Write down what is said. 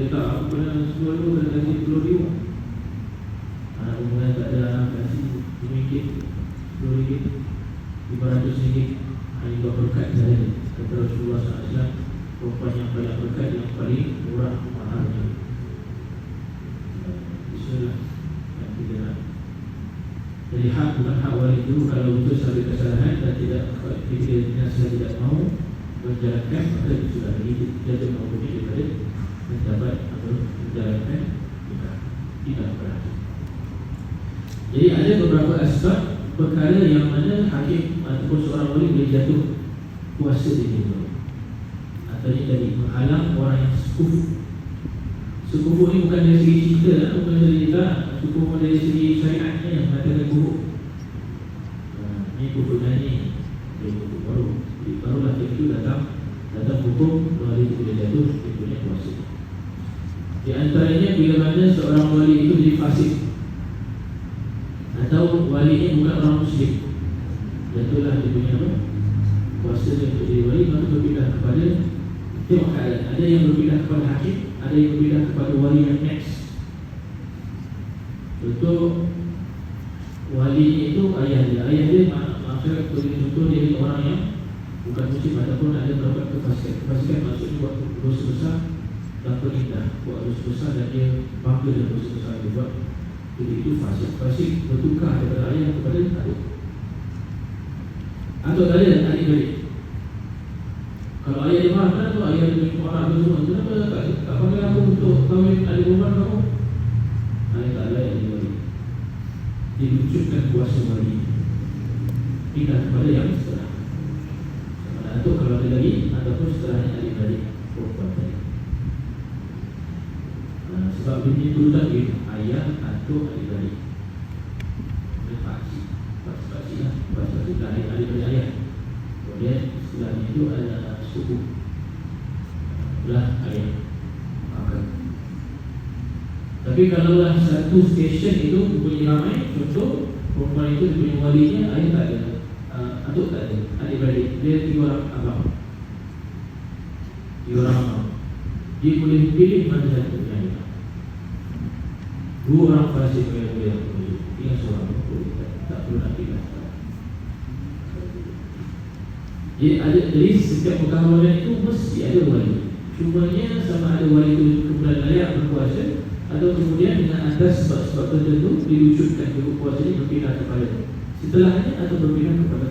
boleh tak aku pernah sekolah dulu kena kasih 10 ribu. Anak perempuan tak ada anak kasih RM5, RM10, RM500. Ini dua berkat sahaja. Kata Rasulullah SAW, perempuan yang banyak berkat yang paling murah mahalnya. Itulah yang kita nak. Jadi hak bukan hak wali itu. Kalau betul sampai kesalahan dan kita tidak mau menjalankan, maka itu sudah jadi menghubungi daripada mendapat atau menjalankan tidak berhasil. Jadi ada beberapa asbab perkara yang mana hakim ataupun seorang wali boleh jatuh kuasa di situ. Artinya tadi menghalang orang yang sekufu. Sekufu ni bukan dari segi cerita, bukan dari cerita. Sekufu dari segi syariatnya yang mengatakan buruk. Ini kufurnya ni, ini kufur baru. Jadi barulah itu datang hukum wali itu boleh jatuh, dia punya kuasa. Di antaranya bila mana seorang wali itu jadi fasik, atau wali ini bukan orang muslim, jatuhlah dia punya apa? Kuasa dia untuk jadi wali, maka berpindah kepada tengok keadaan. Ada yang berpindah kepada hakim, ada yang berpindah kepada wali yang next. Contoh wali itu ayah dia. Ayah dia maksudnya contoh dia ni orang yang bukan muslim ataupun ada beberapa kefasikan. Kefasikan maksudnya buat dosa besar dan perindah, buat dosa besar dan dia bangga dengan dosa besar dia buat. Jadi itu fasik. Fasik bertukar daripada ayah kepada adik. Atau adik-adik. Kalau ayah dia marah, kenapa ayah dia punya orang tu semua? Kenapa tak panggil aku untuk kahwin adik perempuan kamu? Ayah tak layak dia wali. Dia wujudkan kuasa wali. Pindah kepada yang setelah. Atau kalau ada lagi, ataupun setelahnya adik-adik perempuan tadi. Sebab bunyi itu tadi ayah atau adik-adik. Ini pakcik. Pakcik lah. Pakcik lah adik-adik ayah. Kemudian setelahnya itu adalah suku lah ayah akan. Tapi kalaulah satu stesen itu punya ramai, contoh perempuan itu punya walinya ayah tak ada, atuk tak ada, adik-beradik dia 3 orang abang, 3 orang abang. Dia boleh pilih mana satu yang ayah. 2 orang fasik yang boleh aku pilih, tinggal seorang boleh, tak perlu nak pilih. Jadi setiap perkahwinan itu mesti ada wali. Cumanya sama ada wali itu kemudian layak berkuasa atau kemudian dengan atas sebab-sebab tertentu diwujudkan kuasa ini berpindah kepada setelahnya atau berpindah kepada